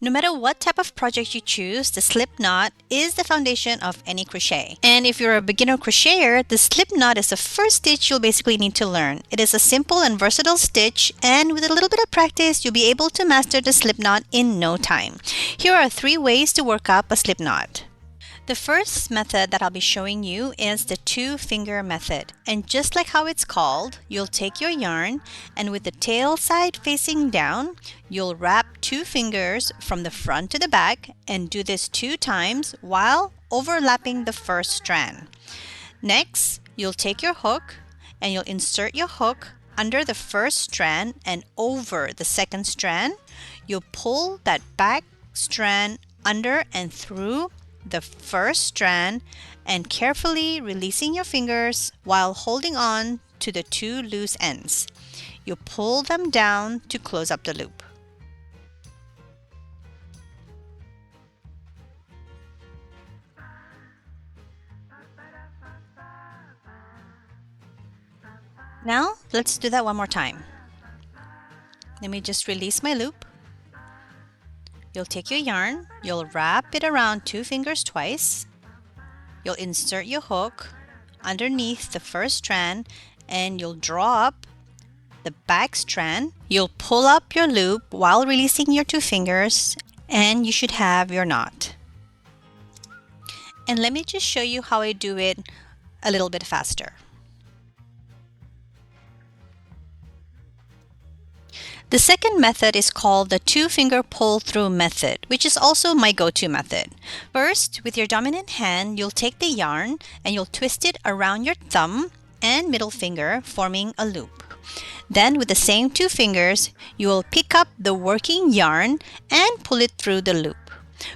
No matter what type of project you choose, the slip knot is the foundation of any crochet. And if you're a beginner crocheter, the slip knot is the first stitch you'll basically need to learn. It is a simple and versatile stitch, and with a little bit of practice, you'll be able to master the slip knot in no time. Here are 3 ways to work up a slip knot. The first method that I'll be showing you is the 2-finger method. And just like how it's called, you'll take your yarn and with the tail side facing down, you'll wrap 2 fingers from the front to the back and do this 2 times while overlapping the first strand. Next, you'll take your hook and you'll insert your hook under the first strand and over the second strand. You'll pull that back strand under and through the first strand and carefully releasing your fingers while holding on to the 2 loose ends. You pull them down to close up the loop. Now, let's do that one more time. Let me just release my loop. You'll take your yarn, you'll wrap it around 2 fingers twice. You'll insert your hook underneath the first strand and you'll draw up the back strand. You'll pull up your loop while releasing your 2 fingers and you should have your knot. And let me just show you how I do it a little bit faster. The second method is called the 2-finger pull-through method, which is also my go-to method. First, with your dominant hand, you'll take the yarn and you'll twist it around your thumb and middle finger, forming a loop. Then, with the same 2 fingers, you will pick up the working yarn and pull it through the loop.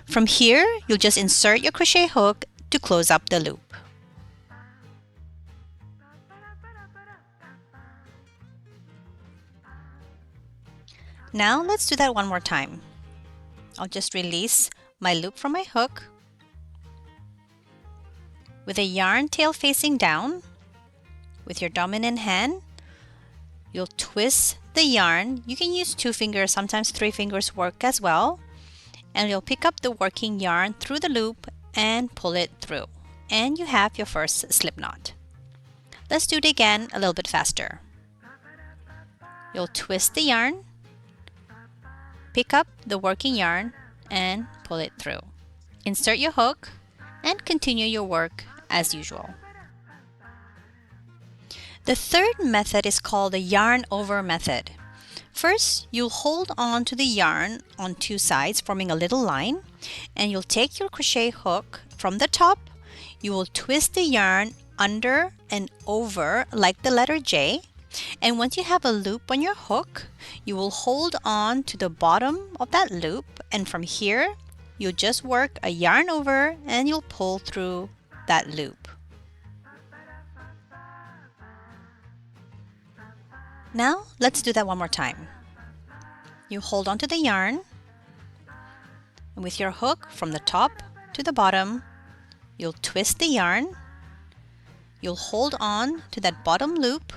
From here, you'll just insert your crochet hook to close up the loop. Now let's do that one more time. I'll just release my loop from my hook. With a yarn tail facing down, with your dominant hand, you'll twist the yarn. You can use 2 fingers, sometimes 3 fingers work as well. And you'll pick up the working yarn through the loop and pull it through. And you have your first slip knot. Let's do it again a little bit faster. You'll twist the yarn, pick up the working yarn and pull it through. Insert your hook and continue your work as usual. The third method is called the yarn over method. First, you'll hold on to the yarn on 2 sides, forming a little line, and you'll take your crochet hook from the top. You will twist the yarn under and over like the letter J. And once you have a loop on your hook, you will hold on to the bottom of that loop, and from here, you'll just work a yarn over and you'll pull through that loop. Now, let's do that one more time. You hold on to the yarn, and with your hook from the top to the bottom, you'll twist the yarn, you'll hold on to that bottom loop,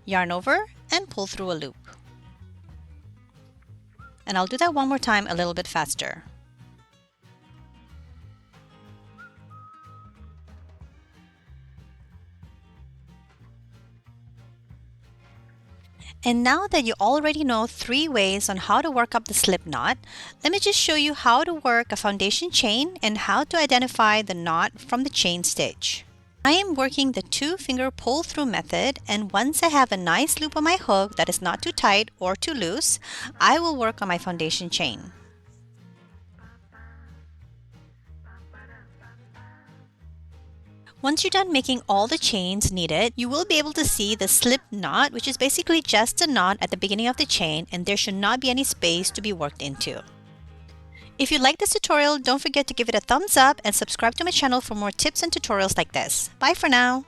yarn over and pull through a loop. And I'll do that one more time a little bit faster. And now that you already know 3 ways on how to work up the slip knot, let me just show you how to work a foundation chain and how to identify the knot from the chain stitch. I am working the 2-finger pull-through method, and once I have a nice loop on my hook that is not too tight or too loose, I will work on my foundation chain. Once you're done making all the chains needed, you will be able to see the slip knot, which is basically just a knot at the beginning of the chain, and there should not be any space to be worked into. If you like this tutorial, don't forget to give it a thumbs up and subscribe to my channel for more tips and tutorials like this. Bye for now!